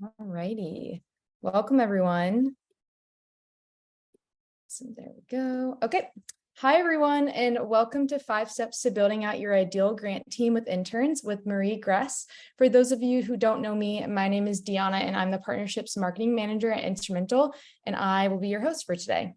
All righty. Welcome, everyone. So there we go. Okay. Hi, everyone, and welcome to 5 Steps to Building Out Your Ideal Grant Team with Interns with Marie Gress. For those of you who don't know me, my name is Deanna, and I'm the Partnerships Marketing Manager at Instrumental, and I will be your host for today.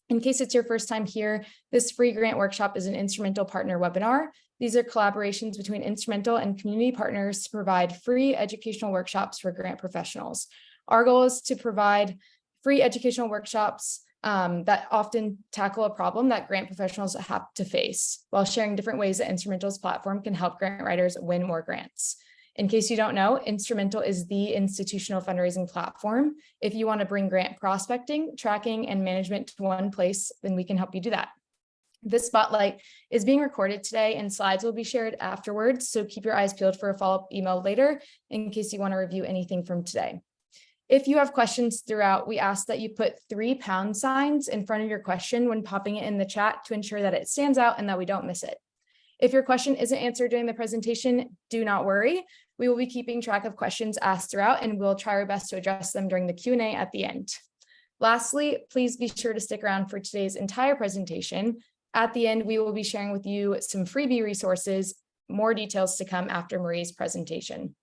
In case it's your first time here, this free grant workshop is an Instrumental partner webinar. These are collaborations between Instrumental and community partners to provide free educational workshops for grant professionals. Our goal is to provide free educational workshops that often tackle a problem that grant professionals have to face, while sharing different ways that Instrumental's platform can help grant writers win more grants. In case you don't know, Instrumental is the institutional fundraising platform. If you want to bring grant prospecting, tracking, and management to one place, then we can help you do that. This spotlight is being recorded today and slides will be shared afterwards, so keep your eyes peeled for a follow-up email later in case you want to review anything from today. If you have questions throughout, we ask that you put 3 pound signs in front of your question when popping it in the chat to ensure that it stands out and that we don't miss it. If your question isn't answered during the presentation, do not worry. We will be keeping track of questions asked throughout, and we'll try our best to address them during the Q&A at the end. Lastly, please be sure to stick around for today's entire presentation. At the end, we will be sharing with you some freebie resources, more details to come after Marie's presentation.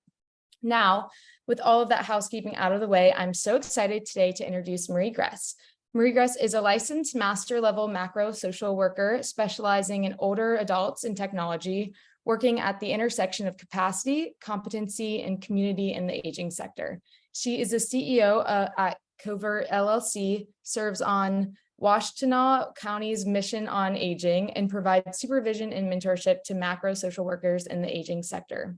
Now, with all of that housekeeping out of the way, I'm so excited today to introduce Marie Gress. Marie Gress is a licensed master level macro social worker specializing in older adults in technology, working at the intersection of capacity, competency, and community in the aging sector. She is the CEO at Covert LLC, serves on Washtenaw County's Mission on Aging, and provides supervision and mentorship to macro social workers in the aging sector.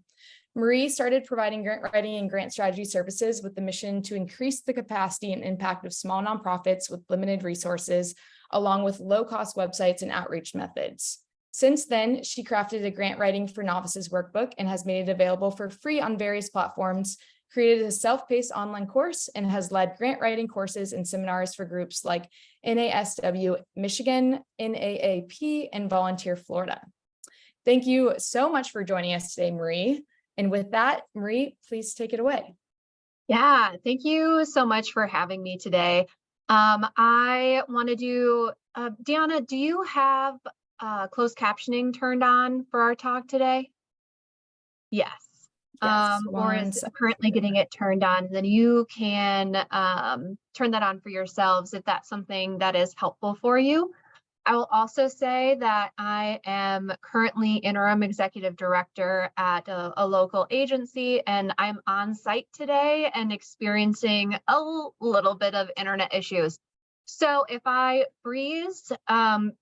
Marie started providing grant writing and grant strategy services with the mission to increase the capacity and impact of small nonprofits with limited resources, along with low-cost websites and outreach methods. Since then, she crafted a grant writing for novices workbook and has made it available for free on various platforms, created a self-paced online course, and has led grant writing courses and seminars for groups like NASW Michigan, NAAP, and Volunteer Florida. Thank you so much for joining us today, Marie. And with that, Marie, please take it away. Yeah, thank you so much for having me today. I want to do, Deanna, do you have closed captioning turned on for our talk today? Yes. Or is currently getting it turned on, then you can turn that on for yourselves if that's something that is helpful for you. I will also say that I am currently interim executive director at a local agency, and I'm on site today and experiencing a little bit of internet issues. So if I freeze,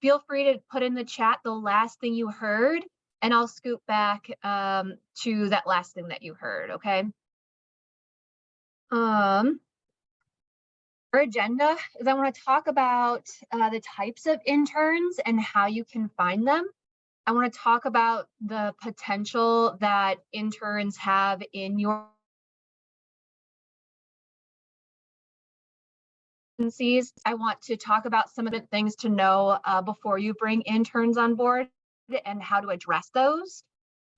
feel free to put in the chat the last thing you heard, and I'll scoot back to that last thing that you heard, okay? Our agenda is I want to talk about the types of interns and how you can find them. I want to talk about the potential that interns have in your agencies. I want to talk about some of the things to know before you bring interns on board and how to address those.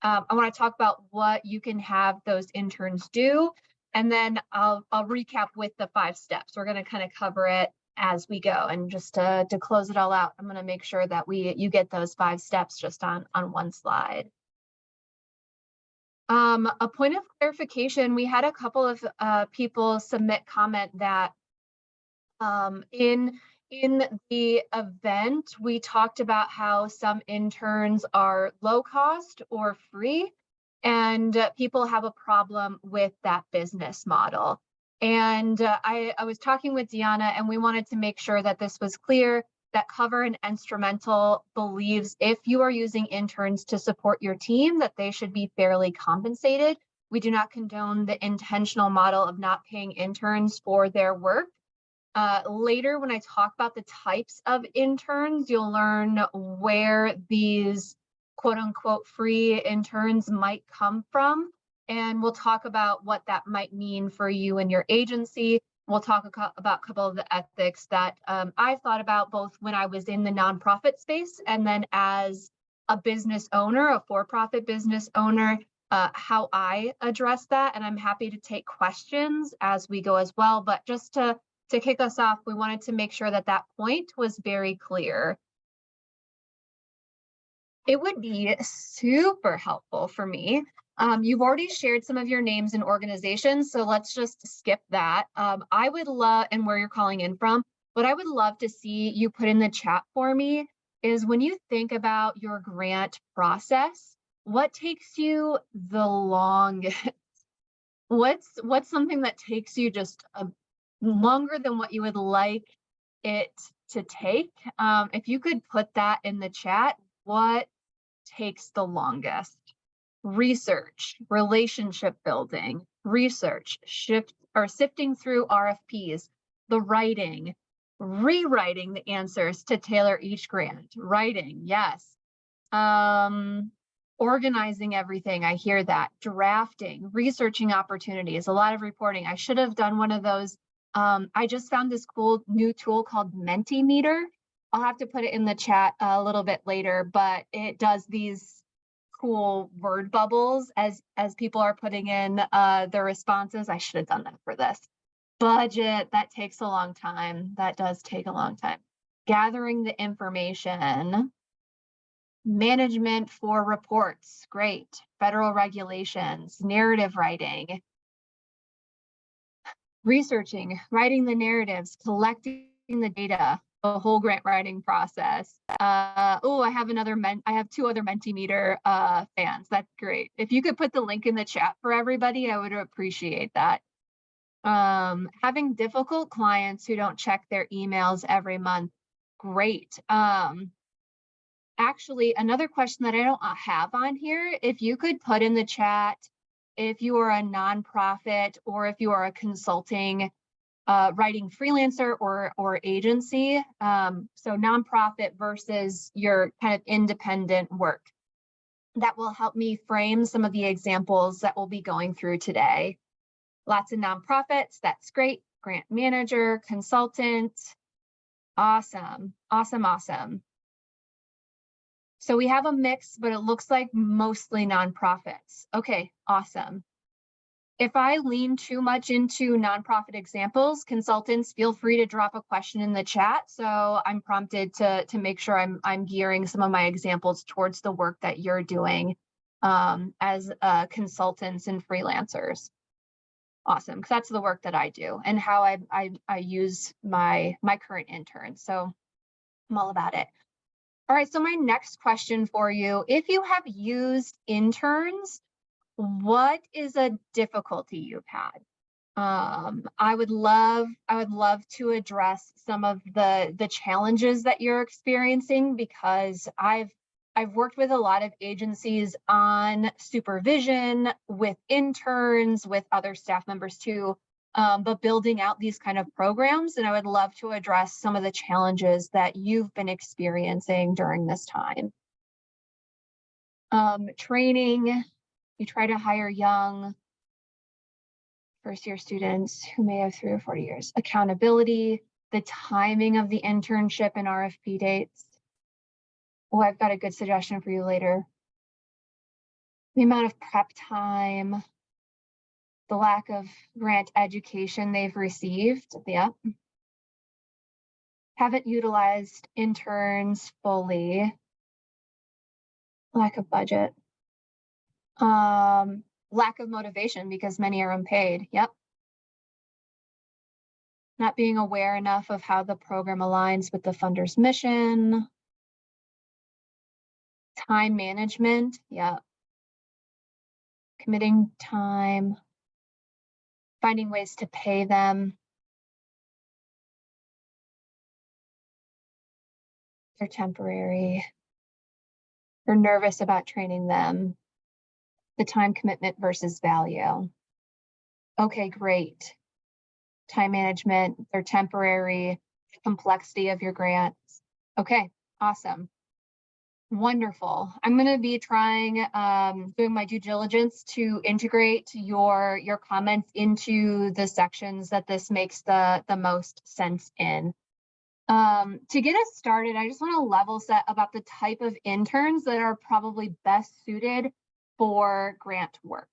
I want to talk about what you can have those interns do. And then I'll recap with the 5 steps. We're going to kind of cover it as we go. And just to close it all out, I'm going to make sure that you get those 5 steps just on one slide. A point of clarification, we had a couple of people submit comment that in the event, we talked about how some interns are low cost or free, and people have a problem with that business model. And I was talking with Deanna, and we wanted to make sure that this was clear, that Cover and Instrumental believes if you are using interns to support your team, that they should be fairly compensated. We do not condone the intentional model of not paying interns for their work. Later, when I talk about the types of interns, you'll learn where these quote unquote free interns might come from. And we'll talk about what that might mean for you and your agency. We'll talk about a couple of the ethics that I've thought about both when I was in the nonprofit space and then as a business owner, a for-profit business owner, how I address that, and I'm happy to take questions as we go as well. But just to kick us off, we wanted to make sure that that point was very clear. It would be super helpful for me. You've already shared some of your names and organizations, so let's just skip that. I would love, and where you're calling in from, what I would love to see you put in the chat for me is when you think about your grant process, what takes you the longest? What's something that takes you just longer than what you would like it to take? If you could put that in the chat, what takes the longest? Research, relationship building, research, sifting through RFPs, the writing, rewriting the answers to tailor each grant, writing, yes. Organizing everything, I hear that, drafting, researching opportunities, a lot of reporting. I should have done one of those. I just found this cool new tool called Mentimeter. I'll have to put it in the chat a little bit later, but it does these cool word bubbles as people are putting in their responses. I should have done that for this. Budget, that takes a long time. That does take a long time. Gathering the information. Management for reports, great. Federal regulations, narrative writing. Researching, writing the narratives, collecting the data, the whole grant writing process. Oh, I have two other Mentimeter fans. That's great. If you could put the link in the chat for everybody, I would appreciate that. Having difficult clients who don't check their emails every month, great. Actually, another question that I don't have on here, if you could put in the chat, if you are a nonprofit or if you are a consulting writing freelancer or agency, so nonprofit versus your kind of independent work. That will help me frame some of the examples that we'll be going through today. Lots of nonprofits, that's great. Grant manager, consultant, awesome, awesome, awesome. So we have a mix, but it looks like mostly nonprofits. Okay, awesome. If I lean too much into nonprofit examples, consultants, feel free to drop a question in the chat. So I'm prompted to make sure I'm gearing some of my examples towards the work that you're doing as consultants and freelancers. Awesome, because that's the work that I do and how I use my current interns. So I'm all about it. All right, so my next question for you, if you have used interns, what is a difficulty you've had? I would love to address some of the challenges that you're experiencing, because I've worked with a lot of agencies on supervision with interns, with other staff members too, but building out these kind of programs. And I would love to address some of the challenges that you've been experiencing during this time. Training, you try to hire young first-year students who may have 3 or 4 years. Accountability, the timing of the internship and RFP dates. Oh, I've got a good suggestion for you later. The amount of prep time, the lack of grant education they've received. Yep. Haven't utilized interns fully. Lack of budget. Lack of motivation because many are unpaid. Yep. Not being aware enough of how the program aligns with the funder's mission. Time management. Yep. Committing time. Finding ways to pay them. They're temporary. They're nervous about training them. The time commitment versus value. Okay, great. Time management, they're temporary, complexity of your grants. Okay, awesome. Wonderful. I'm going to be trying, doing my due diligence to integrate your comments into the sections that this makes the most sense in. To get us started, I just want to level set about the type of interns that are probably best suited for grant work.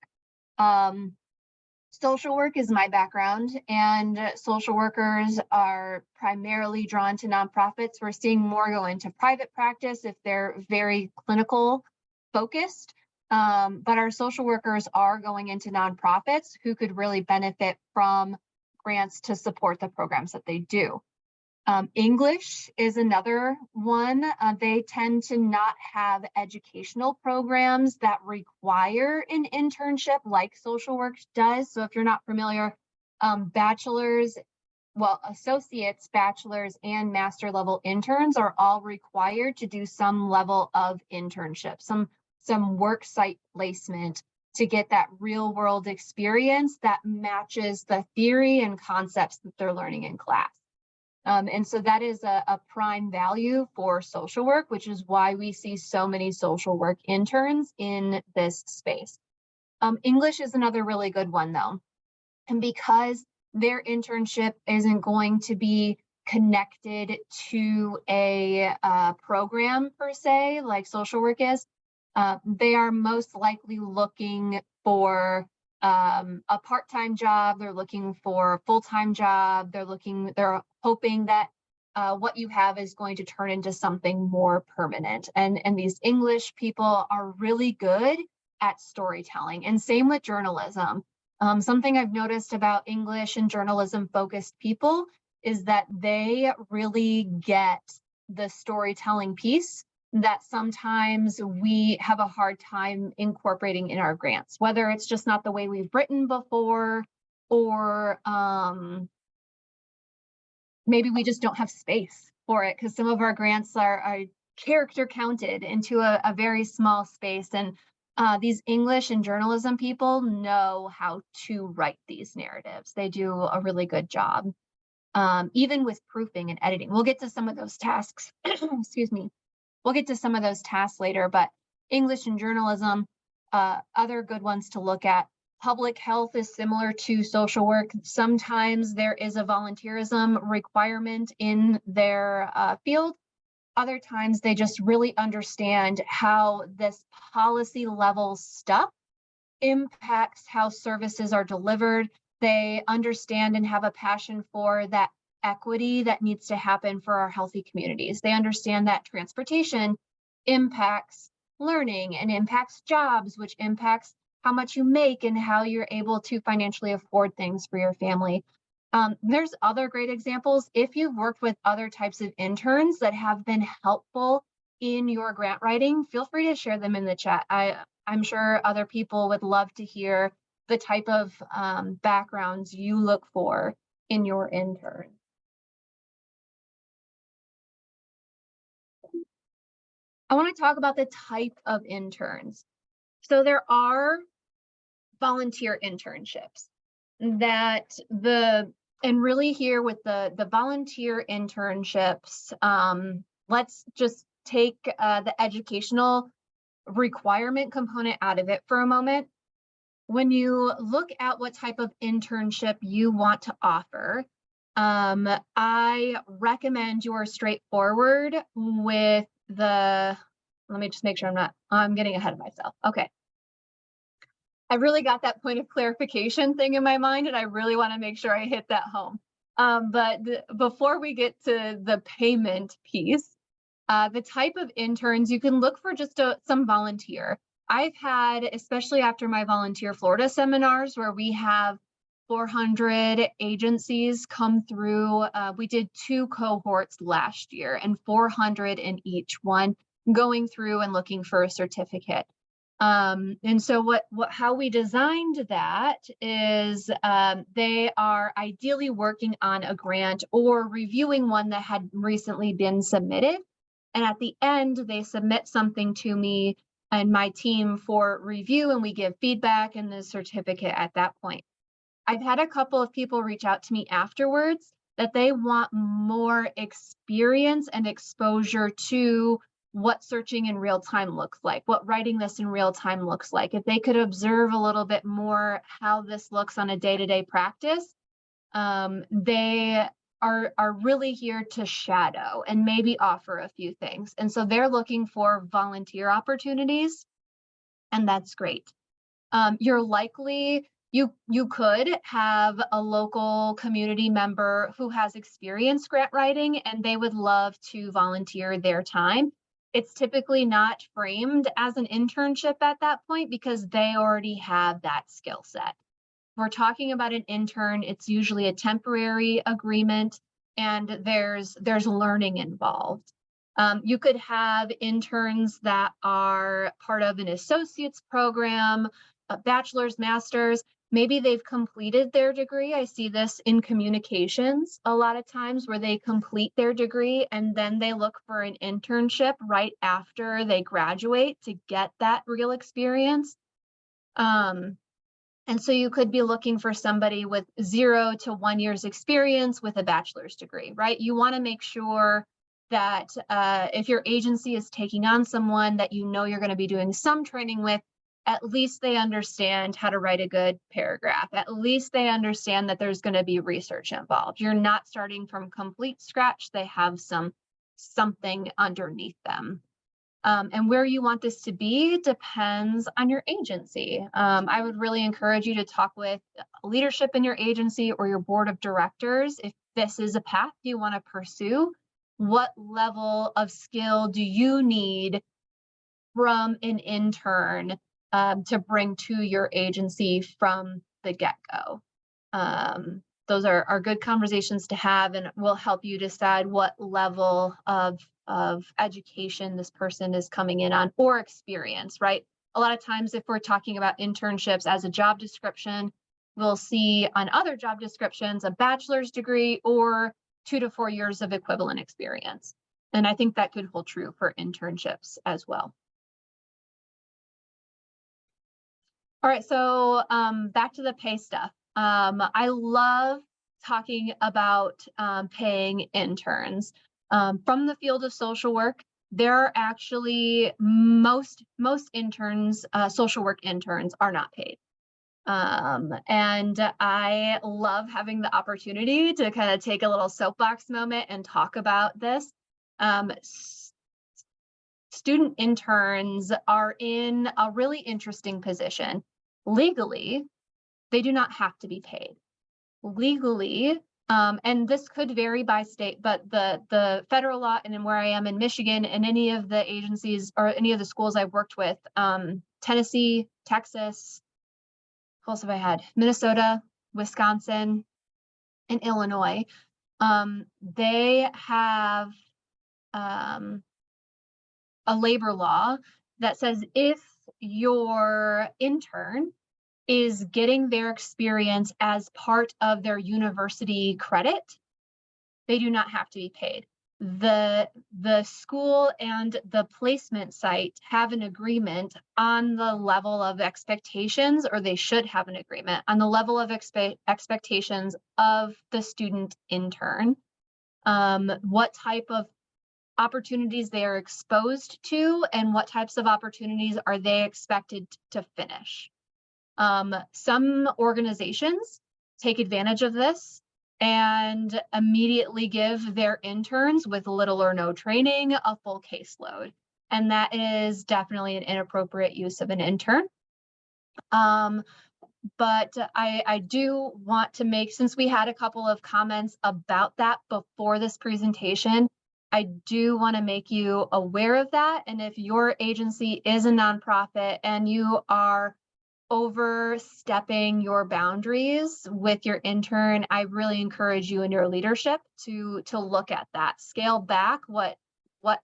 Social work is my background, and social workers are primarily drawn to nonprofits. We're seeing more go into private practice if they're very clinical focused. But our social workers are going into nonprofits who could really benefit from grants to support the programs that they do. English is another one. They tend to not have educational programs that require an internship like social work does. So if you're not familiar, associates, bachelor's, and master level interns are all required to do some level of internship, some work site placement to get that real world experience that matches the theory and concepts that they're learning in class. And so that is a prime value for social work, which is why we see so many social work interns in this space. English is another really good one though. And because their internship isn't going to be connected to a program per se, like social work is, they are most likely looking for a part-time job. They're looking for a full-time job. They're hoping that what you have is going to turn into something more permanent. And these English people are really good at storytelling, and same with journalism. Something I've noticed about English and journalism focused people is that they really get the storytelling piece that sometimes we have a hard time incorporating in our grants, whether it's just not the way we've written before, or maybe we just don't have space for it, because some of our grants are character counted into a very small space. And these English and journalism people know how to write these narratives. They do a really good job, even with proofing and editing. We'll get to some of those tasks, excuse me. We'll get to some of those tasks later, but English and journalism, other good ones to look at. Public health is similar to social work. Sometimes there is a volunteerism requirement in their field. Other times they just really understand how this policy level stuff impacts how services are delivered. They understand and have a passion for that equity that needs to happen for our healthy communities. They understand that transportation impacts learning and impacts jobs, which impacts how much you make and how you're able to financially afford things for your family. There's other great examples. If you've worked with other types of interns that have been helpful in your grant writing, feel free to share them in the chat. I'm sure other people would love to hear the type of backgrounds you look for in your intern. I want to talk about the type of interns. So there are volunteer internships and really here with the volunteer internships, let's just take the educational requirement component out of it for a moment. When you look at what type of internship you want to offer, I recommend you are straightforward with let me just make sure I'm getting ahead of myself. Okay. I really got that point of clarification thing in my mind, and I really want to make sure I hit that home. But before we get to the payment piece, the type of interns, you can look for just some volunteer. I've had, especially after my Volunteer Florida seminars, where we have 400 agencies come through. We did 2 cohorts last year and 400 in each one, going through and looking for a certificate. And so how we designed that is they are ideally working on a grant or reviewing one that had recently been submitted. And at the end, they submit something to me and my team for review, and we give feedback and the certificate at that point. I've had a couple of people reach out to me afterwards that they want more experience and exposure to what searching in real time looks like, what writing this in real time looks like. If they could observe a little bit more how this looks on a day-to-day practice, they are really here to shadow and maybe offer a few things. And so they're looking for volunteer opportunities. and that's great. You're likely, you could have a local community member who has experience grant writing and they would love to volunteer their time. It's typically not framed as an internship at that point because they already have that skill set. We're talking about an intern, it's usually a temporary agreement and there's learning involved. You could have interns that are part of an associate's program, a bachelor's, master's. Maybe they've completed their degree. I see this in communications a lot of times where they complete their degree and then they look for an internship right after they graduate to get that real experience. And so you could be looking for somebody with 0 to 1 year's experience with a bachelor's degree, right? You want to make sure that if your agency is taking on someone that you know you're going to be doing some training with, at least they understand how to write a good paragraph. At least they understand that there's going to be research involved. You're not starting from complete scratch. They have something underneath them. And where you want this to be depends on your agency. I would really encourage you to talk with leadership in your agency or your board of directors if this is a path you want to pursue. What level of skill do you need from an intern to bring to your agency from the get-go? Those are good conversations to have and will help you decide what level of education this person is coming in on or experience, right? A lot of times if we're talking about internships as a job description, we'll see on other job descriptions a bachelor's degree or 2 to 4 years of equivalent experience. And I think that could hold true for internships as well. All right, so back to the pay stuff. I love talking about paying interns. From the field of social work, there are actually most interns, social work interns are not paid. And I love having the opportunity to kind of take a little soapbox moment and talk about this. Student interns are in a really interesting position. Legally, they do not have to be paid. Legally, and this could vary by state, but the federal law and where I am in Michigan and any of the agencies or any of the schools I've worked with, Tennessee, Texas, who else have I had? Minnesota, Wisconsin, and Illinois, they have a labor law that says if your intern is getting their experience as part of their university credit, they do not have to be paid. The school and the placement site have an agreement on the level of expectations, or they should have an agreement on the level of expectations of the student intern, what type of opportunities they are exposed to, and what types of opportunities are they expected to finish. Some organizations take advantage of this and immediately give their interns with little or no training a full caseload. And that is definitely an inappropriate use of an intern. But I do want to make, since we had a couple of comments about that before this presentation, I do want to make you aware of that. And if your agency is a nonprofit and you are overstepping your boundaries with your intern, I really encourage you and your leadership to look at that, scale back what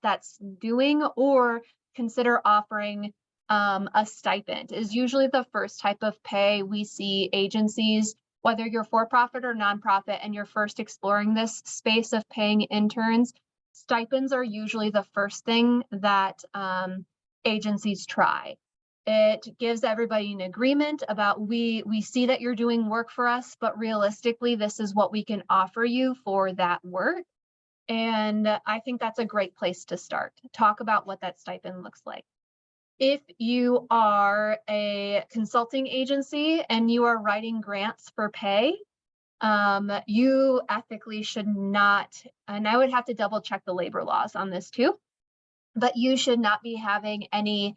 that's doing, or consider offering a stipend. Is usually the first type of pay we see agencies, whether you're for-profit or nonprofit and you're first exploring this space of paying interns. Stipends are usually the first thing that agencies try. It gives everybody an agreement about we see that you're doing work for us, but realistically, this is what we can offer you for that work. And I think that's a great place to start. Talk about what that stipend looks like. If you are a consulting agency and you are writing grants for pay, you ethically should not, and I would have to double check the labor laws on this too, but you should not be having any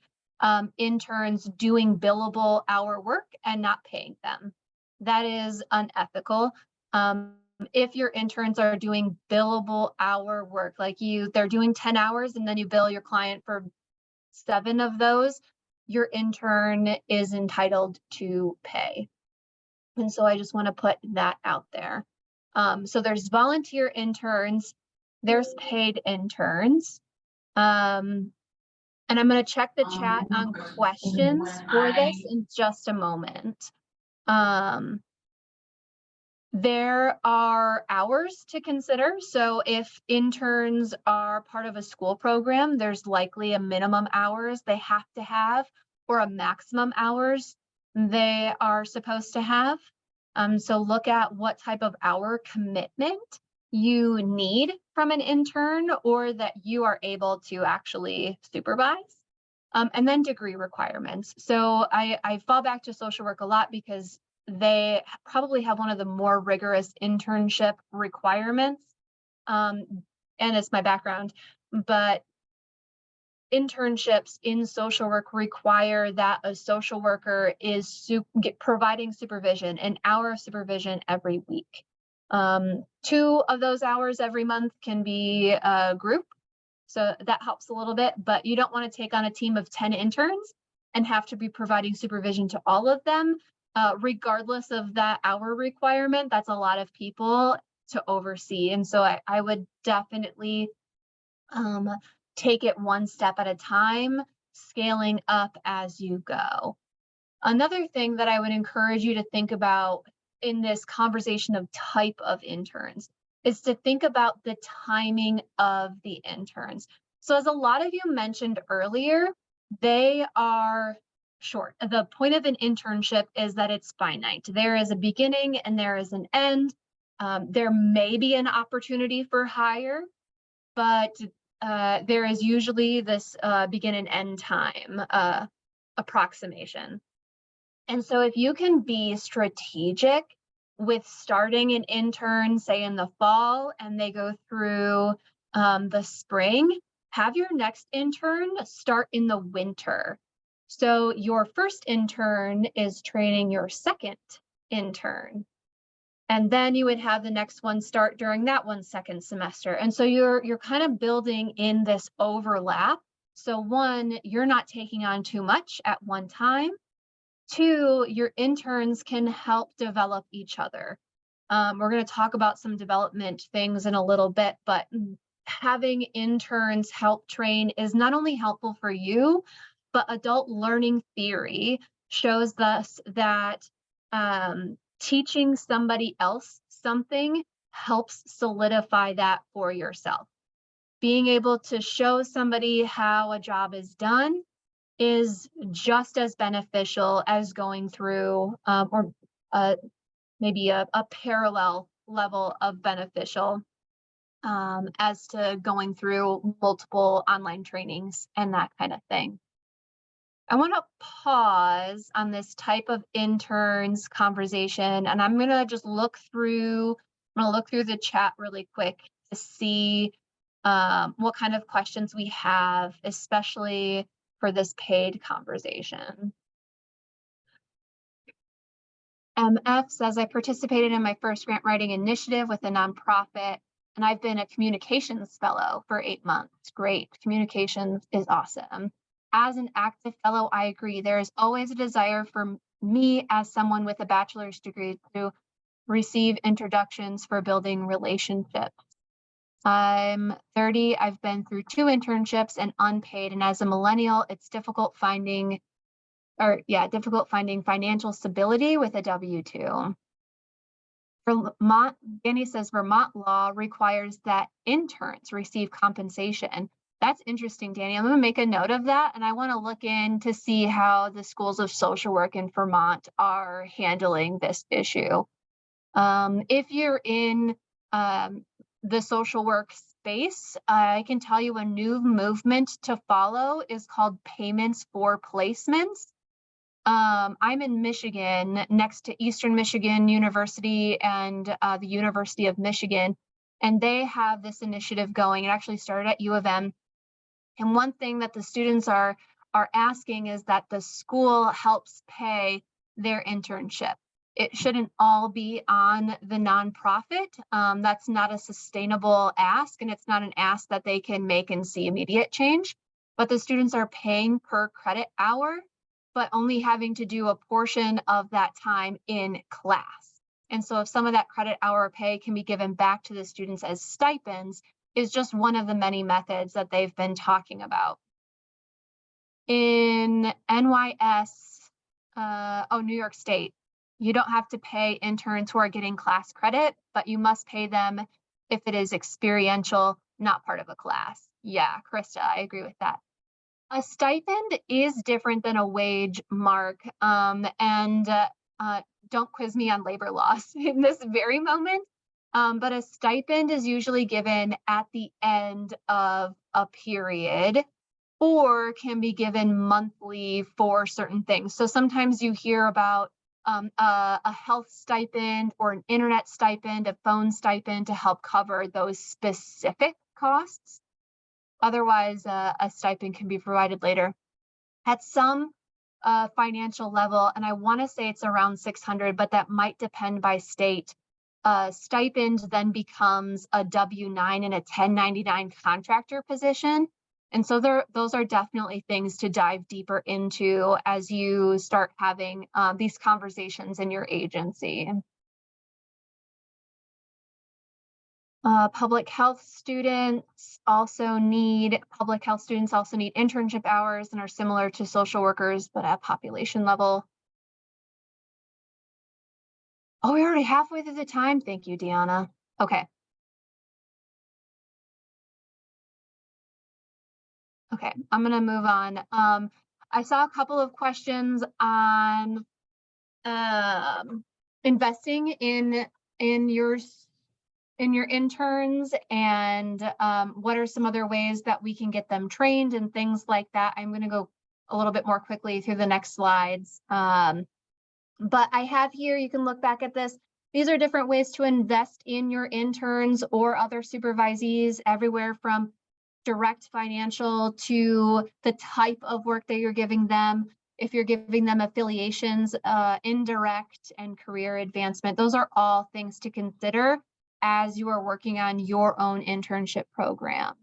interns doing billable hour work and not paying them. That is unethical. If your interns are doing billable hour work, like they're doing 10 hours and then you bill your client for 7 of those, your intern is entitled to pay. And so I just want to put that out there. So there's volunteer interns, there's paid interns. And I'm going to check the chat on questions for this in just a moment. There are hours to consider. So if interns are part of a school program, there's likely a minimum hours they have to have or a maximum hours they are supposed to have. So look at what type of hour commitment you need from an intern or that you are able to actually supervise. And then degree requirements. So I fall back to social work a lot because they probably have one of the more rigorous internship requirements. And it's my background, but internships in social work require that a social worker is providing supervision, an hour of supervision every week. 2 of those hours every month can be a group. So that helps a little bit, but you don't want to take on a team of 10 interns and have to be providing supervision to all of them. Regardless of that hour requirement, that's a lot of people to oversee. And so I would definitely take it one step at a time, scaling up as you go. Another thing that I would encourage you to think about in this conversation of type of interns is to think about the timing of the interns. So as a lot of you mentioned earlier, they are short. The point of an internship is that it's finite. There is a beginning and there is an end. There may be an opportunity for hire, but there is usually this begin and end time approximation. And so if you can be strategic with starting an intern, say in the fall, and they go through the spring, have your next intern start in the winter. So your first intern is training your second intern. And then you would have the next one start during that one's second semester. And so you're kind of building in this overlap. So 1, you're not taking on too much at one time. 2, your interns can help develop each other. We're going to talk about some development things in a little bit, but having interns help train is not only helpful for you, but adult learning theory shows us that teaching somebody else something helps solidify that for yourself. Being able to show somebody how a job is done is just as beneficial as going through or maybe a parallel level of beneficial as to going through multiple online trainings and that kind of thing. I want to pause on this type of interns conversation, and I'm going to just look through the chat really quick to see what kind of questions we have, especially for this paid conversation. MF says, I participated in my first grant writing initiative with a nonprofit, and I've been a communications fellow for 8 months. Great, communications is awesome. As an active fellow, I agree. There is always a desire for me as someone with a bachelor's degree to receive introductions for building relationships. I'm 30. I've been through 2 internships and unpaid. And as a millennial, it's difficult finding financial stability with a W-2. Vermont, Danny says Vermont law requires that interns receive compensation. That's interesting, Danny. I'm going to make a note of that, and I want to look in to see how the schools of social work in Vermont are handling this issue. If you're in the social work space, I can tell you a new movement to follow is called payments for placements. I'm in Michigan, next to Eastern Michigan University and the University of Michigan, and they have this initiative going. It actually started at U of M. And one thing that the students are are asking is that the school helps pay their internship. It shouldn't all be on the nonprofit. That's not a sustainable ask, and it's not an ask that they can make and see immediate change. But the students are paying per credit hour, but only having to do a portion of that time in class. And so if some of that credit hour pay can be given back to the students as stipends, is just one of the many methods that they've been talking about. In NYS, New York State, you don't have to pay interns who are getting class credit, but you must pay them if it is experiential, not part of a class. Yeah, Krista, I agree with that. A stipend is different than a wage, Mark, and don't quiz me on labor laws in this very moment, but a stipend is usually given at the end of a period or can be given monthly for certain things. So sometimes you hear about a health stipend or an internet stipend, a phone stipend to help cover those specific costs. Otherwise, a stipend can be provided later. At some financial level, and I want to say it's around 600, but that might depend by state. Stipend then becomes a W-9 and a 1099 contractor position. And so those are definitely things to dive deeper into as you start having these conversations in your agency. Public health students also need internship hours and are similar to social workers, but at population level. Oh, we're already halfway through the time. Thank you, Deanna. Okay. Okay, I'm gonna move on. I saw a couple of questions on investing in your interns and what are some other ways that we can get them trained and things like that. I'm going to go a little bit more quickly through the next slides. But I have here, you can look back at this. These are different ways to invest in your interns or other supervisees, everywhere from direct financial to the type of work that you're giving them. If you're giving them affiliations, indirect and career advancement, those are all things to consider as you are working on your own internship program.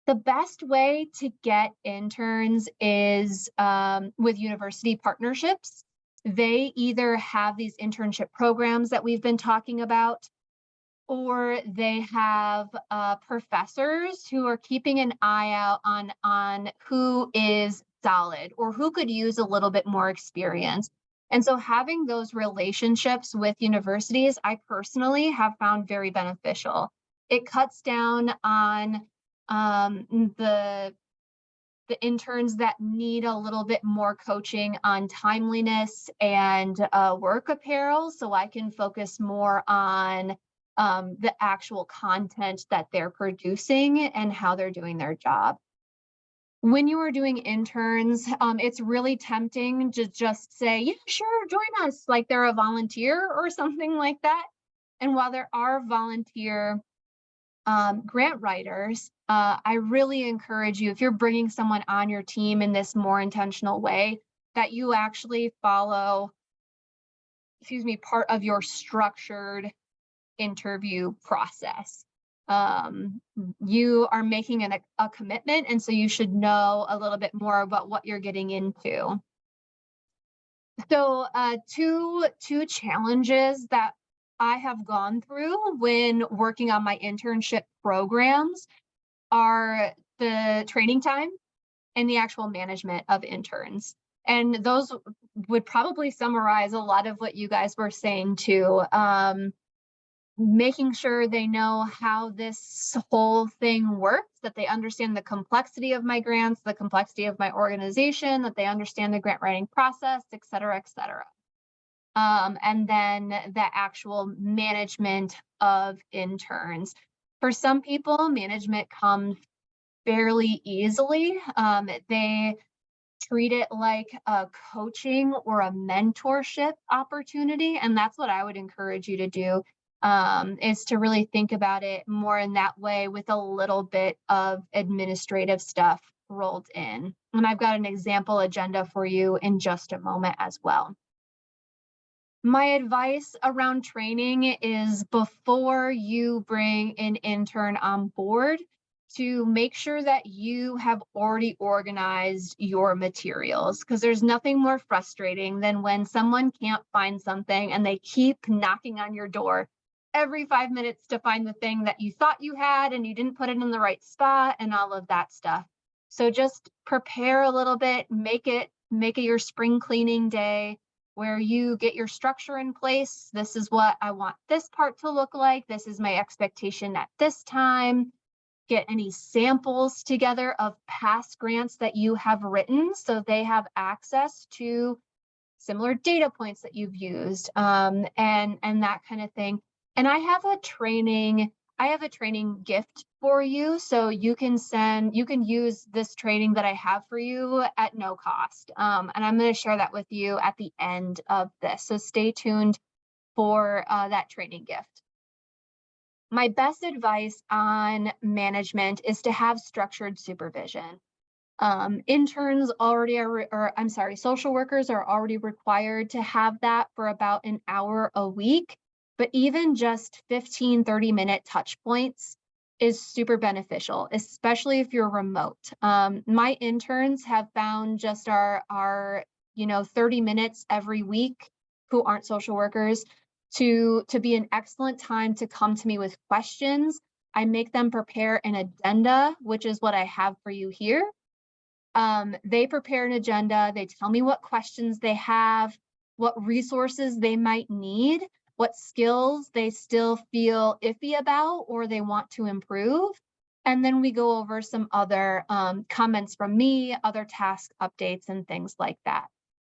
The best way to get interns is with university partnerships. They either have these internship programs that we've been talking about, or they have professors who are keeping an eye out on who is solid or who could use a little bit more experience. And so having those relationships with universities, I personally have found very beneficial. It cuts down on the interns that need a little bit more coaching on timeliness and work apparel, so I can focus more on the actual content that they're producing and how they're doing their job. When you are doing interns, it's really tempting to just say, yeah, sure, join us, like they're a volunteer or something like that. And while there are volunteer grant writers, I really encourage you, if you're bringing someone on your team in this more intentional way, that you actually follow, part of your structured interview process. You are making a commitment, and so you should know a little bit more about what you're getting into. So two challenges that I have gone through when working on my internship programs are the training time and the actual management of interns. And those would probably summarize a lot of what you guys were saying too. Making sure they know how this whole thing works, that they understand the complexity of my grants, the complexity of my organization, that they understand the grant writing process, et cetera, et cetera. And then the actual management of interns. For some people, management comes fairly easily. They treat it like a coaching or a mentorship opportunity, and that's what I would encourage you to do. Is to really think about it more in that way with a little bit of administrative stuff rolled in. And I've got an example agenda for you in just a moment as well. My advice around training is before you bring an intern on board, to make sure that you have already organized your materials, because there's nothing more frustrating than when someone can't find something and they keep knocking on your door every 5 minutes to find the thing that you thought you had and you didn't put it in the right spot and all of that stuff. So just prepare a little bit, make it your spring cleaning day where you get your structure in place. This is what I want this part to look like. This is my expectation at this time. Get any samples together of past grants that you have written so they have access to similar data points that you've used, and that kind of thing. And I have a training gift for you, so you can use this training that I have for you at no cost. And I'm going to share that with you at the end of this. So stay tuned for that training gift. My best advice on management is to have structured supervision. Interns already social workers are already required to have that for about an hour a week, but even just 15-30-minute touch points is super beneficial, especially if you're remote. My interns have found just our 30 minutes every week, who aren't social workers, to be an excellent time to come to me with questions. I make them prepare an agenda, which is what I have for you here. They prepare an agenda, they tell me what questions they have, what resources they might need, what skills they still feel iffy about or they want to improve. And then we go over some other comments from me, other task updates and things like that.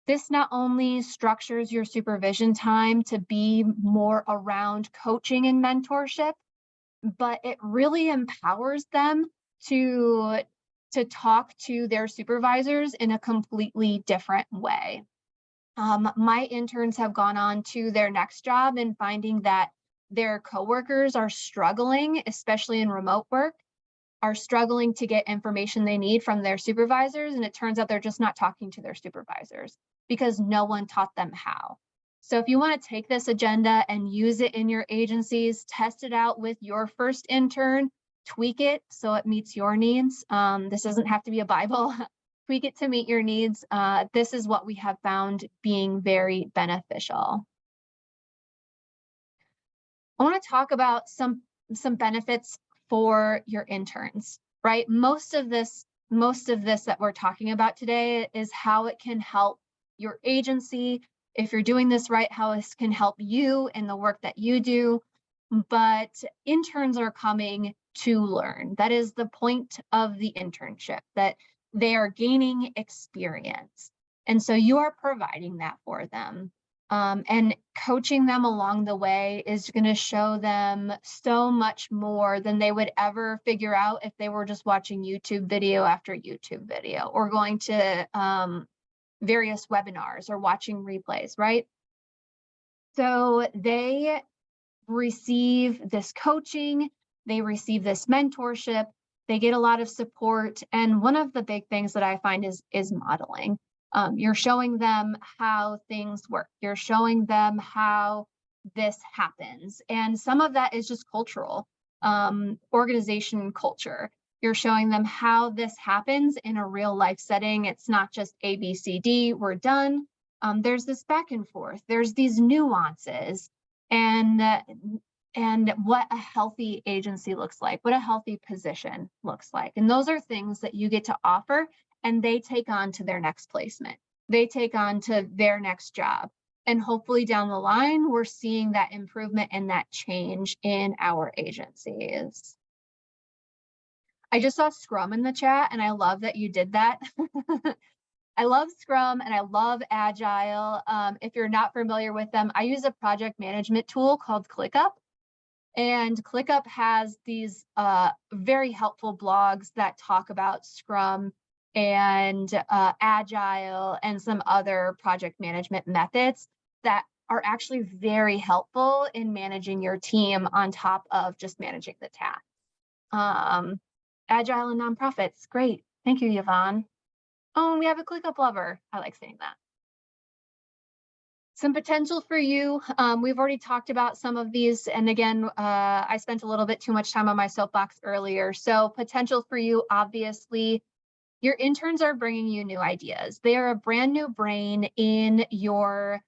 This not only structures your supervision time to be more around coaching and mentorship, but it really empowers them to talk to their supervisors in a completely different way. My interns have gone on to their next job and finding that their coworkers are struggling, especially in remote work, are struggling to get information they need from their supervisors. And it turns out they're just not talking to their supervisors because no one taught them how. So if you want to take this agenda and use it in your agencies, test it out with your first intern, tweak it so it meets your needs. This doesn't have to be a Bible. Tweak it to meet your needs. This is what we have found being very beneficial. I want to talk about some benefits for your interns, right? Most of this that we're talking about today is how it can help your agency. If you're doing this right, how this can help you in the work that you do. But interns are coming to learn. That is the point of the internship, that they are gaining experience. And so you are providing that for them. And coaching them along the way is going to show them so much more than they would ever figure out if they were just watching YouTube video after YouTube video or going to various webinars or watching replays, right? So they receive this coaching, they receive this mentorship, they get a lot of support. And one of the big things that I find is modeling. You're showing them how things work. You're showing them how this happens. And some of that is just cultural, organization culture. You're showing them how this happens in a real life setting. It's not just A, B, C, D, we're done. There's this back and forth. There's these nuances and what a healthy agency looks like, what a healthy position looks like. And those are things that you get to offer and they take on to their next placement. They take on to their next job. And hopefully down the line, we're seeing that improvement and that change in our agencies. I just saw Scrum in the chat and I love that you did that. I love Scrum and I love Agile. If you're not familiar with them, I use a project management tool called ClickUp. And ClickUp has these very helpful blogs that talk about Scrum and Agile and some other project management methods that are actually very helpful in managing your team on top of just managing the tasks. Agile and nonprofits, great. Thank you, Yvonne. Oh, and we have a ClickUp lover. I like saying that. Some potential for you. We've already talked about some of these. And again, I spent a little bit too much time on my soapbox earlier. So potential for you, obviously, your interns are bringing you new ideas. They are a brand new brain in your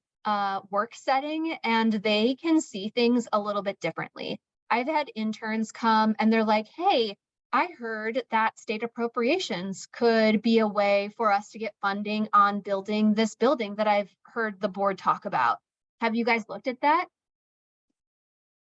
work setting, and they can see things a little bit differently. I've had interns come and they're like, hey, I heard that state appropriations could be a way for us to get funding on building this building that I've heard the board talk about. Have you guys looked at that?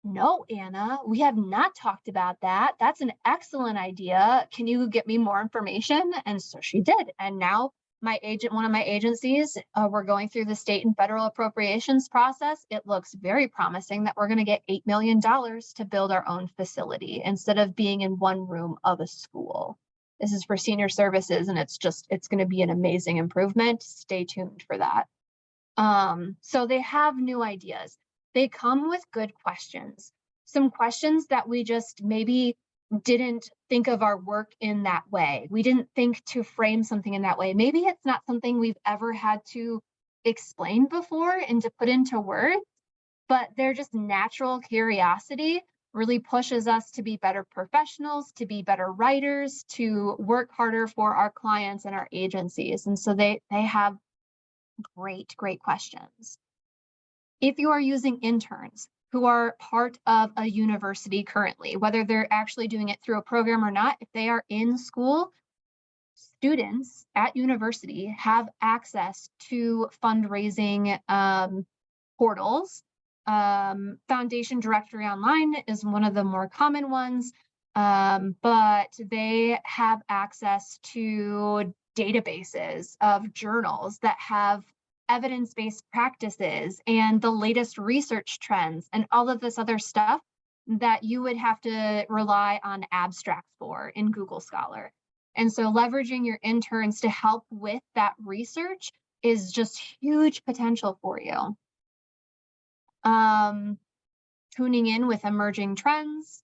No, Anna, we have not talked about that. That's an excellent idea. Can you get me more information? And so she did. And now one of my agencies, we're going through the state and federal appropriations process. It looks very promising that we're going to get $8 million to build our own facility instead of being in one room of a school. This is for senior services, and it's going to be an amazing improvement. Stay tuned for that. So they have new ideas. They come with good questions, some questions that we just maybe didn't think of our work in that way. We didn't think to frame something in that way. Maybe it's not something we've ever had to explain before and to put into words, but they're just natural curiosity really pushes us to be better professionals, to be better writers, to work harder for our clients and our agencies. And so they have great questions. If you are using interns who are part of a university currently, whether they're actually doing it through a program or not, if they are in school, students at university have access to fundraising portals. Foundation Directory Online is one of the more common ones, but they have access to databases of journals that have evidence-based practices and the latest research trends and all of this other stuff that you would have to rely on abstracts for in Google Scholar. And so leveraging your interns to help with that research is just huge potential for you. Tuning in with emerging trends.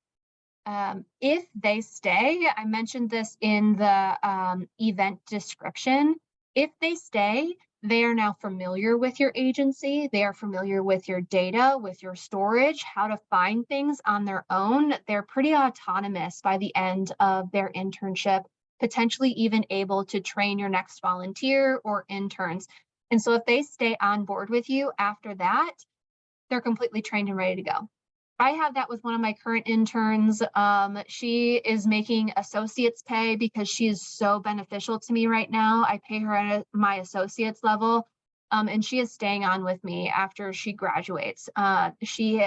If they stay, I mentioned this in the event description, if they stay, they are now familiar with your agency. They are familiar with your data, with your storage, how to find things on their own. They're pretty autonomous by the end of their internship, potentially even able to train your next volunteer or interns. And so if they stay on board with you after that, they're completely trained and ready to go. I have that with one of my current interns. She is making associate's pay because she is so beneficial to me right now. I pay her at my associate's level, and she is staying on with me after she graduates. She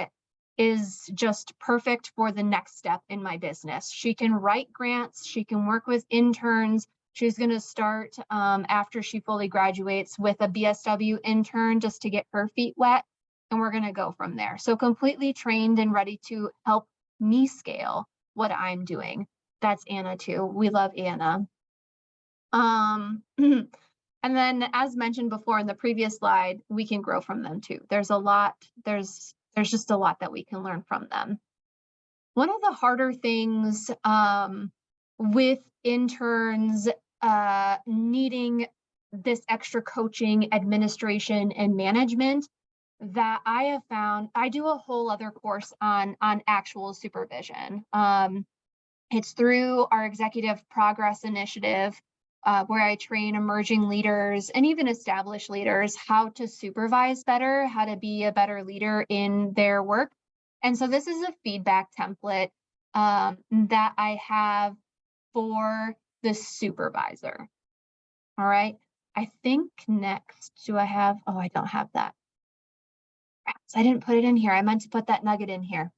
is just perfect for the next step in my business. She can write grants, she can work with interns. She's going to start after she fully graduates with a BSW intern just to get her feet wet. And we're going to go from there. So completely trained and ready to help me scale what I'm doing. That's Anna too. We love Anna. And then as mentioned before in the previous slide, we can grow from them too. There's a lot, there's just a lot that we can learn from them. One of the harder things with interns needing this extra coaching, administration, and management that I have found, I do a whole other course on actual supervision. It's through our Executive Progress Initiative, where I train emerging leaders and even established leaders how to supervise better, how to be a better leader in their work. And so this is a feedback template that I have for the supervisor. All right. I think next, do I have, oh, I don't have that. I didn't put it in here. I meant to put that nugget in here.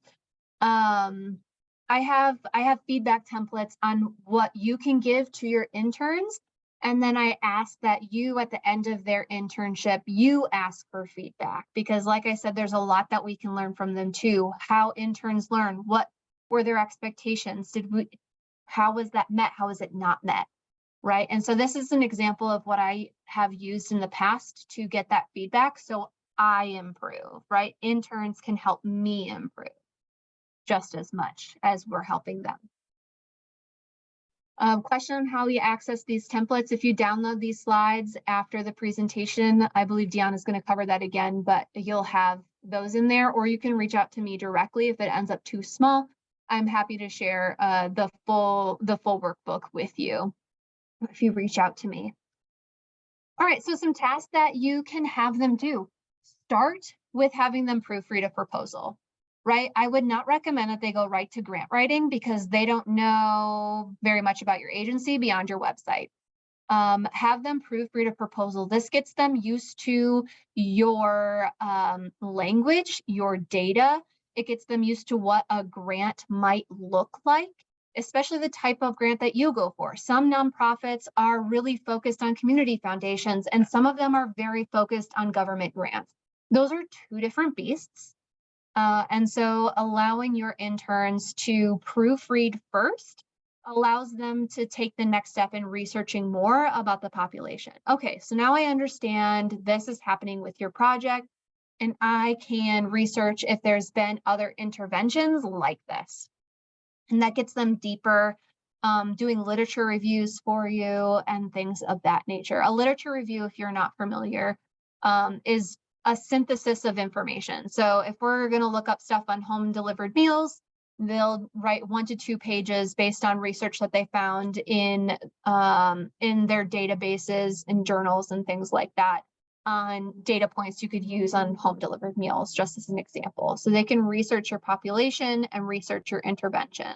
I have feedback templates on what you can give to your interns. And then I ask that you, at the end of their internship, you ask for feedback, because like I said, there's a lot that we can learn from them too. How interns learn, what were their expectations? How was that met? How was it not met? Right. And so this is an example of what I have used in the past to get that feedback. So I improve, right? Interns can help me improve just as much as we're helping them. Question on how you access these templates. If you download these slides after the presentation, I believe Deanna is going to cover that again, but you'll have those in there, or you can reach out to me directly if it ends up too small. I'm happy to share the full workbook with you if you reach out to me. All right, so some tasks that you can have them do. Start with having them proofread a proposal, right? I would not recommend that they go right to grant writing because they don't know very much about your agency beyond your website. Have them proofread a proposal. This gets them used to your language, your data. It gets them used to what a grant might look like, especially the type of grant that you go for. Some nonprofits are really focused on community foundations, and some of them are very focused on government grants. Those are two different beasts. And so allowing your interns to proofread first allows them to take the next step in researching more about the population. Okay, so now I understand this is happening with your project, and I can research if there's been other interventions like this. And that gets them deeper, doing literature reviews for you and things of that nature. A literature review, if you're not familiar, is a synthesis of information. So if we're going to look up stuff on home delivered meals, they'll write 1 to 2 pages based on research that they found in their databases and journals and things like that on data points you could use on home delivered meals, just as an example. So they can research your population and research your intervention.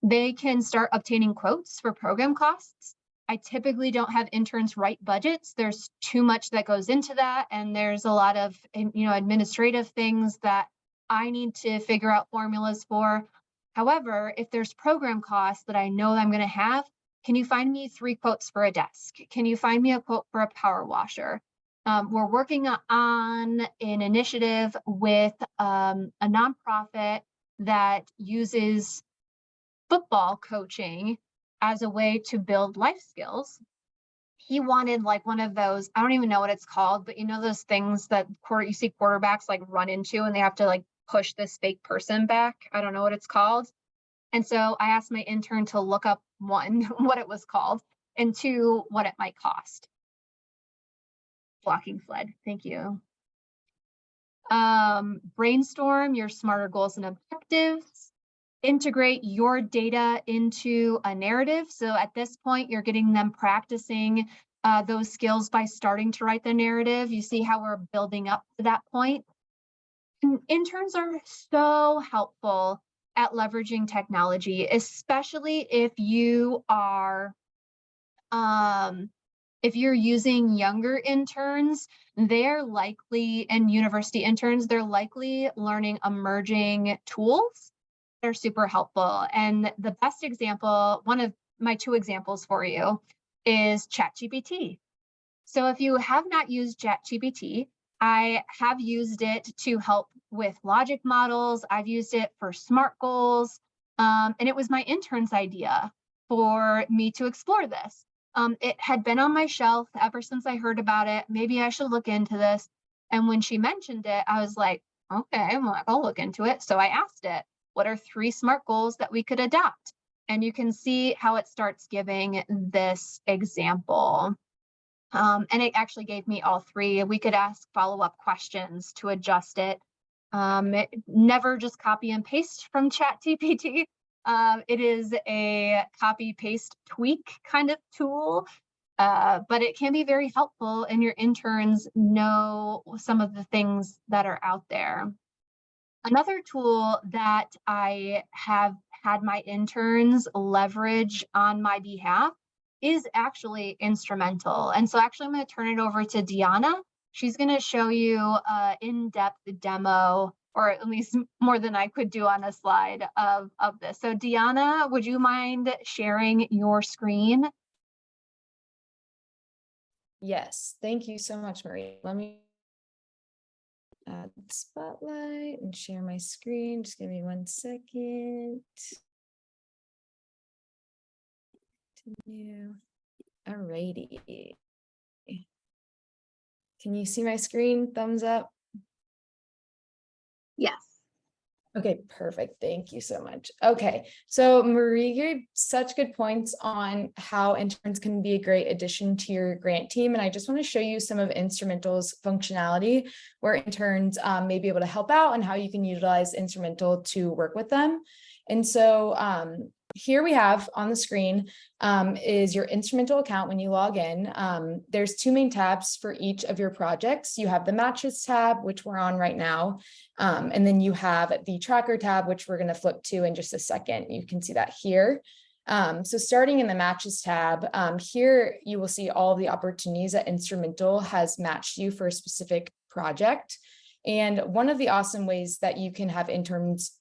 They can start obtaining quotes for program costs. I typically don't have interns write budgets. There's too much that goes into that, and there's a lot of administrative things that I need to figure out formulas for. However, if there's program costs that I know that I'm going to have, can you find me 3 quotes for a desk? Can you find me a quote for a power washer? We're working on an initiative with a nonprofit that uses football coaching as a way to build life skills. He wanted like one of those, I don't even know what it's called, but you know those things that you see quarterbacks like run into and they have to like push this fake person back. I don't know what it's called. And so I asked my intern to look up 1, what it was called, and 2, what it might cost. Blocking fled, thank you. Brainstorm your smarter goals and objectives. Integrate your data into a narrative. So at this point, you're getting them practicing those skills by starting to write the narrative. You see how we're building up to that point. And interns are so helpful at leveraging technology, especially if you are if you're using younger interns, they're likely, and university interns, they're likely learning emerging tools that are super helpful. And the best example, one of my 2 examples for you, is ChatGPT. So if you have not used ChatGPT, I have used it to help with logic models. I've used it for SMART goals. And it was my intern's idea for me to explore this. It had been on my shelf ever since I heard about it. Maybe I should look into this. And when she mentioned it, I was like, okay, I'll look into it. So I asked it, what are 3 SMART goals that we could adopt? And you can see how it starts giving this example. And it actually gave me all 3. We could ask follow-up questions to adjust it. Never just copy and paste from ChatGPT. It is a copy paste tweak kind of tool, but it can be very helpful, and your interns know some of the things that are out there. Another tool that I have had my interns leverage on my behalf is actually Instrumental. And so actually I'm going to turn it over to Deanna. She's going to show you an in-depth demo, or at least more than I could do on a slide of this. So Deanna, would you mind sharing your screen? Yes, thank you so much, Marie. Let me add the spotlight and share my screen. Just give me 1 second. Continue. Alrighty. Can you see my screen? Thumbs up. Yes. Okay, perfect. Thank you so much. Okay, so Marie gave such good points on how interns can be a great addition to your grant team. And I just want to show you some of Instrumental's functionality where interns may be able to help out and how you can utilize Instrumental to work with them. And so here we have on the screen is your Instrumental account when you log in. There's two main tabs for each of your projects. You have the Matches tab, which we're on right now. And then you have the Tracker tab, which we're going to flip to in just a second. You can see that here. So starting in the Matches tab, here you will see all of the opportunities that Instrumental has matched you for a specific project. And one of the awesome ways that you can have interns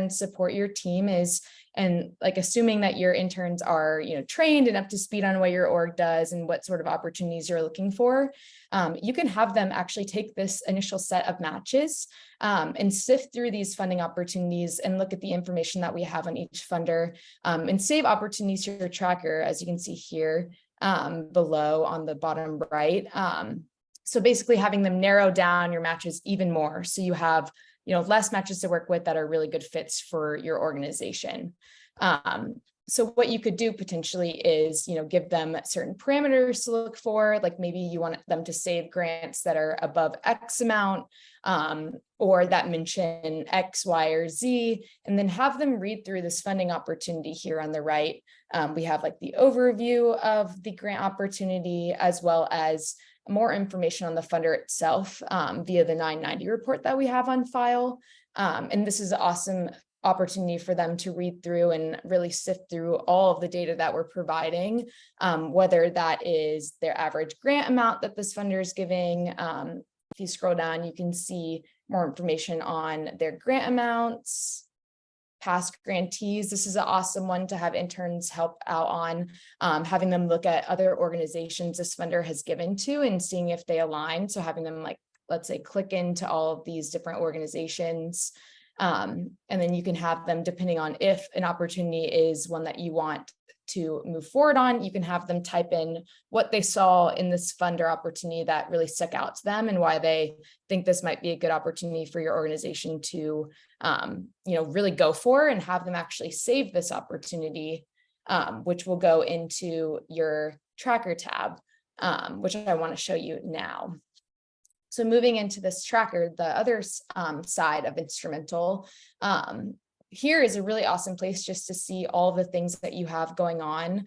support your team is, and like assuming that your interns are, trained and up to speed on what your org does and what sort of opportunities you're looking for, you can have them actually take this initial set of matches and sift through these funding opportunities and look at the information that we have on each funder and save opportunities to your tracker, as you can see here below on the bottom right. So basically having them narrow down your matches even more. So you have, less matches to work with that are really good fits for your organization. So what you could do potentially is, give them certain parameters to look for, like maybe you want them to save grants that are above X amount, or that mention X, Y, or Z, and then have them read through this funding opportunity here on the right. We have like the overview of the grant opportunity, as well as more information on the funder itself via the 990 report that we have on file. And this is an awesome opportunity for them to read through and really sift through all of the data that we're providing, whether that is their average grant amount that this funder is giving. If you scroll down, you can see more information on their grant amounts, past grantees. This is an awesome one to have interns help out on, having them look at other organizations this funder has given to and seeing if they align. So having them, like, let's say, click into all of these different organizations. And then you can have them, depending on if an opportunity is one that you want to move forward on, you can have them type in what they saw in this funder opportunity that really stuck out to them and why they think this might be a good opportunity for your organization to, really go for, and have them actually save this opportunity, which will go into your Tracker tab, which I want to show you now. So moving into this tracker, the other side of Instrumental, here is a really awesome place just to see all the things that you have going on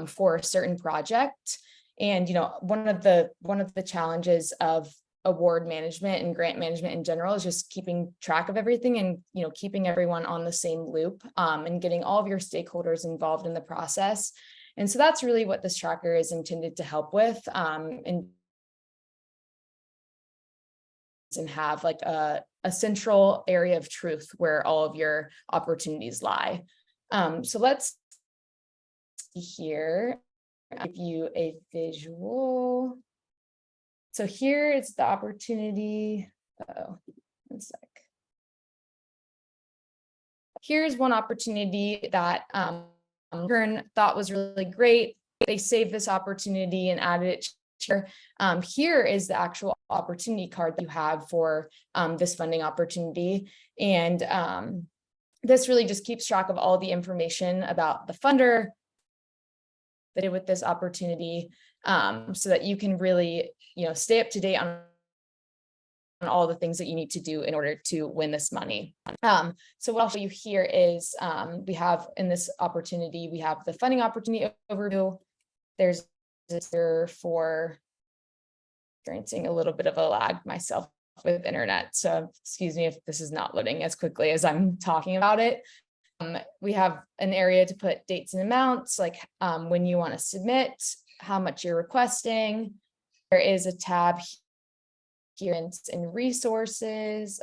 for a certain project. And one of the challenges of award management and grant management in general is just keeping track of everything and keeping everyone on the same loop and getting all of your stakeholders involved in the process. And so that's really what this tracker is intended to help with, and have like a central area of truth where all of your opportunities lie. So let's see here. I'll give you a visual. So here is the opportunity. One sec. Here's one opportunity that intern thought was really great. They saved this opportunity and added it here. Here is the actual opportunity card that you have for this funding opportunity. And this really just keeps track of all the information about the funder that did with this opportunity, so that you can really, stay up to date on all the things that you need to do in order to win this money. So what I'll show you here is we have in this opportunity, we have the funding opportunity overview. There's here for experiencing a little bit of a lag myself with internet. So excuse me if this is not loading as quickly as I'm talking about it. We have an area to put dates and amounts, like when you want to submit, how much you're requesting. There is a tab here in resources.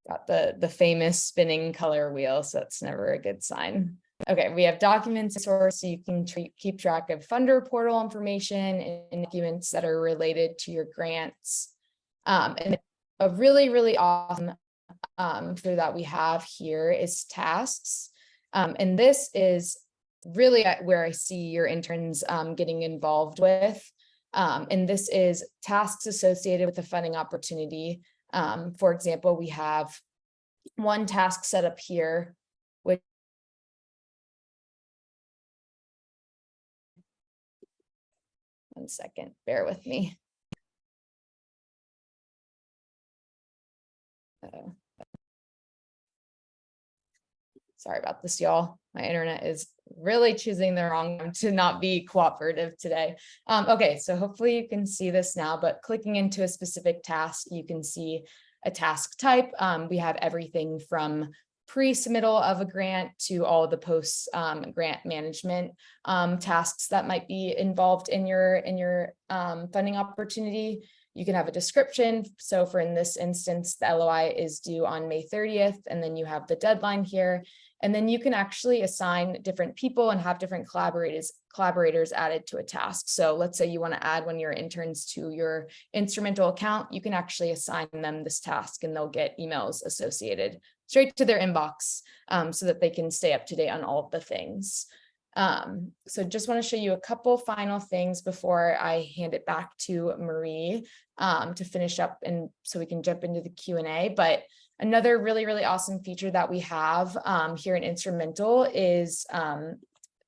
Got the famous spinning color wheel, so that's never a good sign. Okay, we have documents source, so you can keep track of funder portal information and documents that are related to your grants. And a really, really awesome feature that we have here is tasks. And this is really where I see your interns getting involved with. And this is tasks associated with the funding opportunity. For example, we have one task set up here, which one second, bear with me. Sorry about this, y'all. My internet is really choosing the wrong one to not be cooperative today. Okay, so hopefully you can see this now, but clicking into a specific task, you can see a task type. We have everything from pre-submittal of a grant to all of the post grant management tasks that might be involved in your funding opportunity. You can have a description. So for in this instance, the LOI is due on May 30th, and then you have the deadline here. And then you can actually assign different people and have different collaborators added to a task. So let's say you want to add one of your interns to your instrumental account, you can actually assign them this task and they'll get emails associated straight to their inbox so that they can stay up to date on all of the things. So just want to show you a couple final things before I hand it back to Marie to finish up, and so we can jump into the Q&A. But another really, really awesome feature that we have here in Instrumental is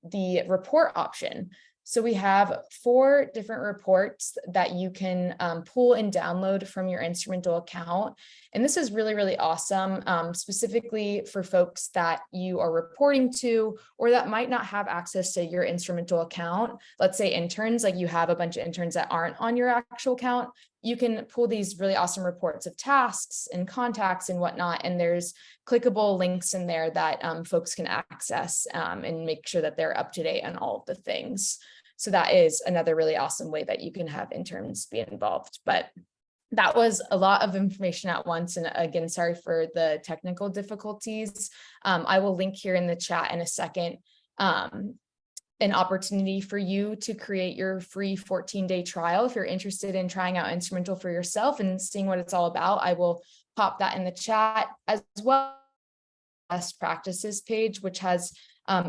the report option. So we have 4 different reports that you can pull and download from your Instrumental account. And this is really, really awesome, specifically for folks that you are reporting to or that might not have access to your Instrumental account. Let's say interns, like you have a bunch of interns that aren't on your actual account. You can pull these really awesome reports of tasks and contacts and whatnot. And there's clickable links in there that folks can access and make sure that they're up to date on all of the things. So that is another really awesome way that you can have interns be involved. But that was a lot of information at once. And again, sorry for the technical difficulties. I will link here in the chat in a second an opportunity for you to create your free 14-day trial. If you're interested in trying out Instrumental for yourself and seeing what it's all about, I will pop that in the chat, as well as best practices page, which has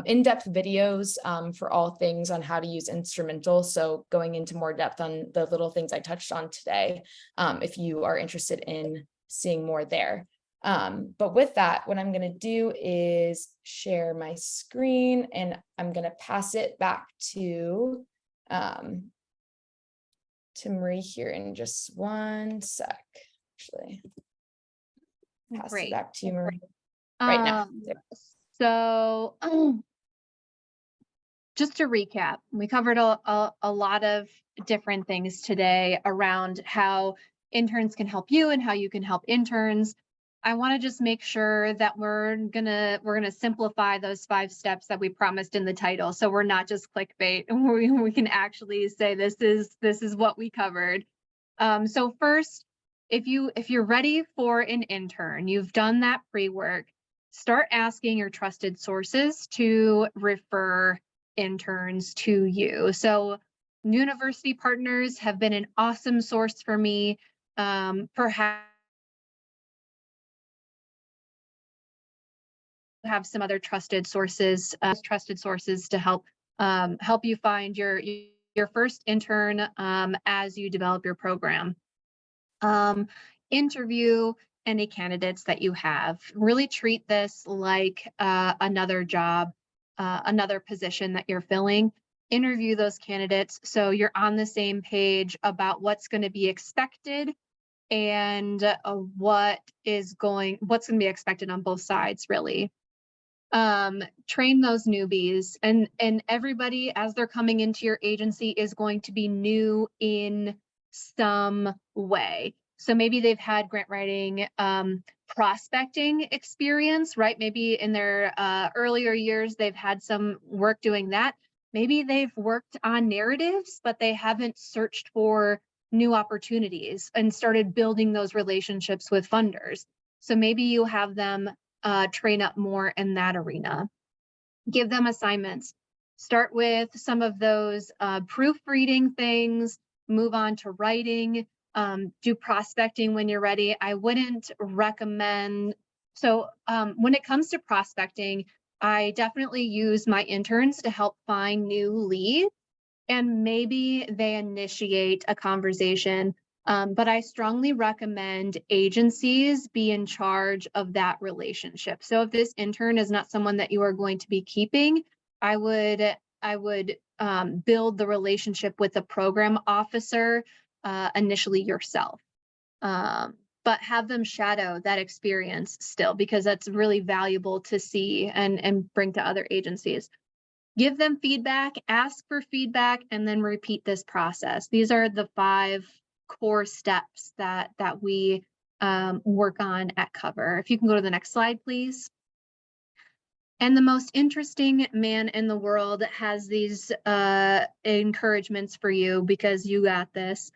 in-depth videos for all things on how to use Instrumental. So going into more depth on the little things I touched on today, if you are interested in seeing more there. But with that, what I'm going to do is share my screen, and I'm going to pass it back to Marie here in just one sec. Actually, pass it back to you, Marie, right now. So just to recap, we covered a lot of different things today around how interns can help you and how you can help interns. I want to just make sure that we're gonna simplify those 5 steps that we promised in the title, so we're not just clickbait. We can actually say this is what we covered. So first, if you're ready for an intern, you've done that pre-work, start asking your trusted sources to refer interns to you. So university partners have been an awesome source for me. Perhaps have some other trusted sources to help you find your first intern as you develop your program. Interview any candidates that you have. Really treat this like another job, another position that you're filling. Interview those candidates so you're on the same page about what's going to be expected and what's going to be expected on both sides, really. Train those newbies, and everybody as they're coming into your agency is going to be new in some way. So maybe they've had grant writing prospecting experience, right? Maybe in their earlier years, they've had some work doing that. Maybe they've worked on narratives, but they haven't searched for new opportunities and started building those relationships with funders. So maybe you have them train up more in that arena. Give them assignments. Start with some of those proofreading things, move on to writing, do prospecting when you're ready. I wouldn't recommend, so when it comes to prospecting, I definitely use my interns to help find new leads, and maybe they initiate a conversation But I strongly recommend agencies be in charge of that relationship. So if this intern is not someone that you are going to be keeping, I would build the relationship with the program officer initially yourself. But have them shadow that experience still, because that's really valuable to see and bring to other agencies. Give them feedback, ask for feedback, and then repeat this process. These are the 5 core steps that we work on at Cover. If you can go to the next slide, please. And the most interesting man in the world has these encouragements for you, because you got this.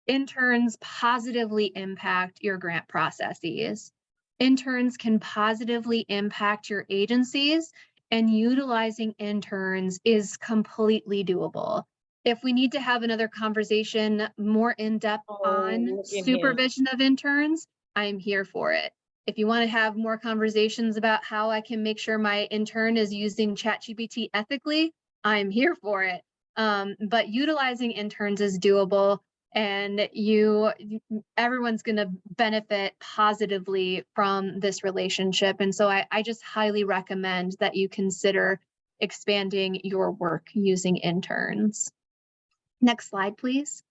Interns positively impact your grant processes. Interns can positively impact your agencies, and utilizing interns is completely doable. If we need to have another conversation more in depth on supervision of interns, I'm here for it. If you want to have more conversations about how I can make sure my intern is using ChatGPT ethically, I'm here for it. But utilizing interns is doable, and everyone's going to benefit positively from this relationship. And so I just highly recommend that you consider expanding your work using interns. Next slide, please.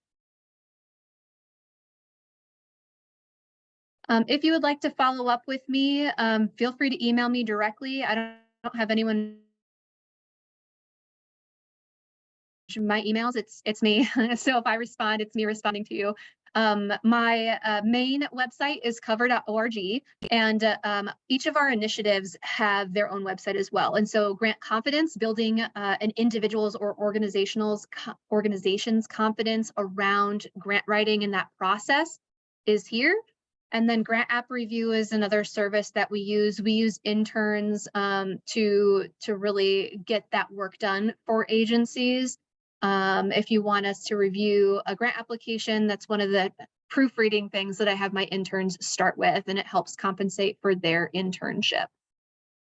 If you would like to follow up with me, feel free to email me directly. I don't have anyone. My emails, it's me. So if I respond, it's me responding to you. My main website is cover.org, and each of our initiatives have their own website as well. And so Grant Confidence, building an individual's or organization's confidence around grant writing and that process, is here. And then Grant App Review is another service that we use. We use interns to really get that work done for agencies. If you want us to review a grant application, that's one of the proofreading things that I have my interns start with, and it helps compensate for their internship.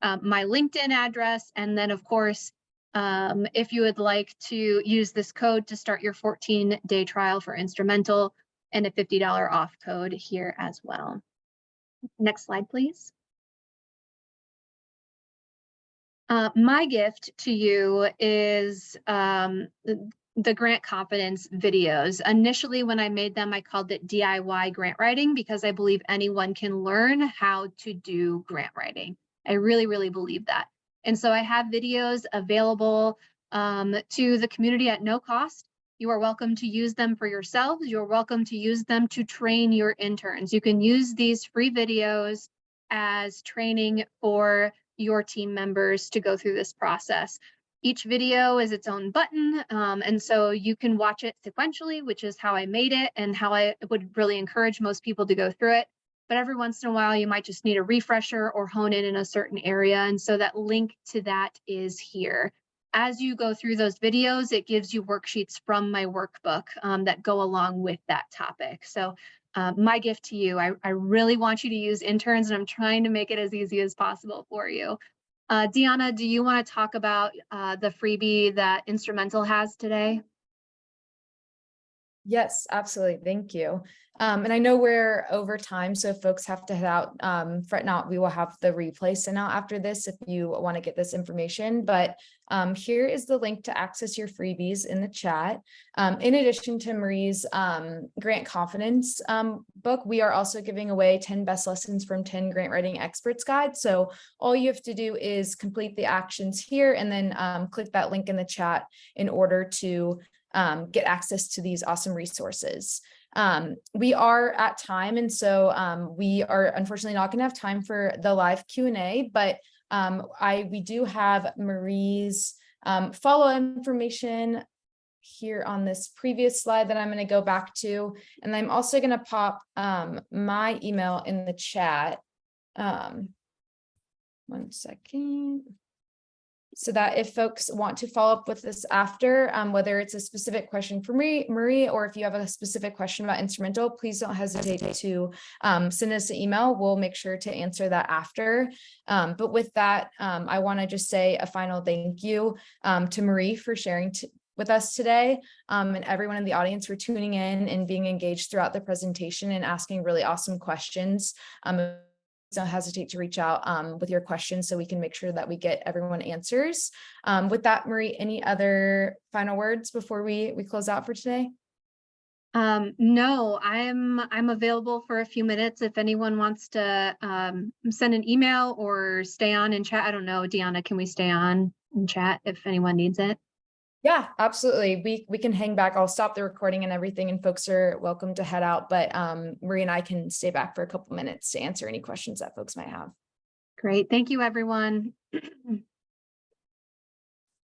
My LinkedIn address, and then of course, if you would like to use this code to start your 14-day trial for Instrumental, and a $50 off code here as well. Next slide, please. My gift to you is the Grant Confidence videos. Initially, when I made them, I called it DIY grant writing, because I believe anyone can learn how to do grant writing. I really, really believe that. And so I have videos available to the community at no cost. You are welcome to use them for yourselves. You're welcome to use them to train your interns. You can use these free videos as training for your team members to go through this process. Each video is its own button, and so you can watch it sequentially, which is how I made it and how I would really encourage most people to go through it. But every once in a while, you might just need a refresher or hone in a certain area. And so that link to that is here. As you go through those videos, it gives you worksheets from my workbook that go along with that topic. So my gift to you, I really want you to use interns, and I'm trying to make it as easy as possible for you. Deanna, do you want to talk about the freebie that Instrumental has today? Yes, absolutely. Thank you. And I know we're over time, so if folks have to head out, fret not, we will have the replay sent out after this if you want to get this information. But here is the link to access your freebies in the chat. In addition to Marie's Grant Confidence book, we are also giving away 10 best lessons from 10 grant writing experts guide. So all you have to do is complete the actions here and then click that link in the chat in order to get access to these awesome resources. We are at time, and so we are unfortunately not going to have time for the live Q&A, but we do have Marie's follow-up information here on this previous slide that I'm going to go back to, and I'm also going to pop my email in the chat. 1 second. So that if folks want to follow up with this after, whether it's a specific question for Marie, or if you have a specific question about Instrumental, please don't hesitate to send us an email. We'll make sure to answer that after. But with that, I want to just say a final thank you to Marie for sharing with us today, and everyone in the audience for tuning in and being engaged throughout the presentation and asking really awesome questions. Don't hesitate to reach out with your questions so we can make sure that we get everyone answers. With that, Marie, any other final words before we close out for today? No, I'm available for a few minutes if anyone wants to send an email or stay on and chat. I don't know, Deanna, can we stay on and chat if anyone needs it? Yeah, absolutely. We can hang back. I'll stop the recording and everything, and folks are welcome to head out. But Marie and I can stay back for a couple minutes to answer any questions that folks might have. Great. Thank you, everyone.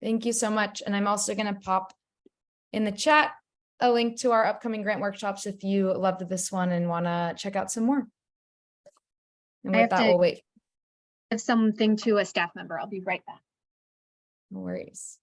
Thank you so much. And I'm also going to pop in the chat a link to our upcoming grant workshops if you loved this one and want to check out some more. And I with have that, to we'll wait. give something to a staff member. I'll be right back. No worries.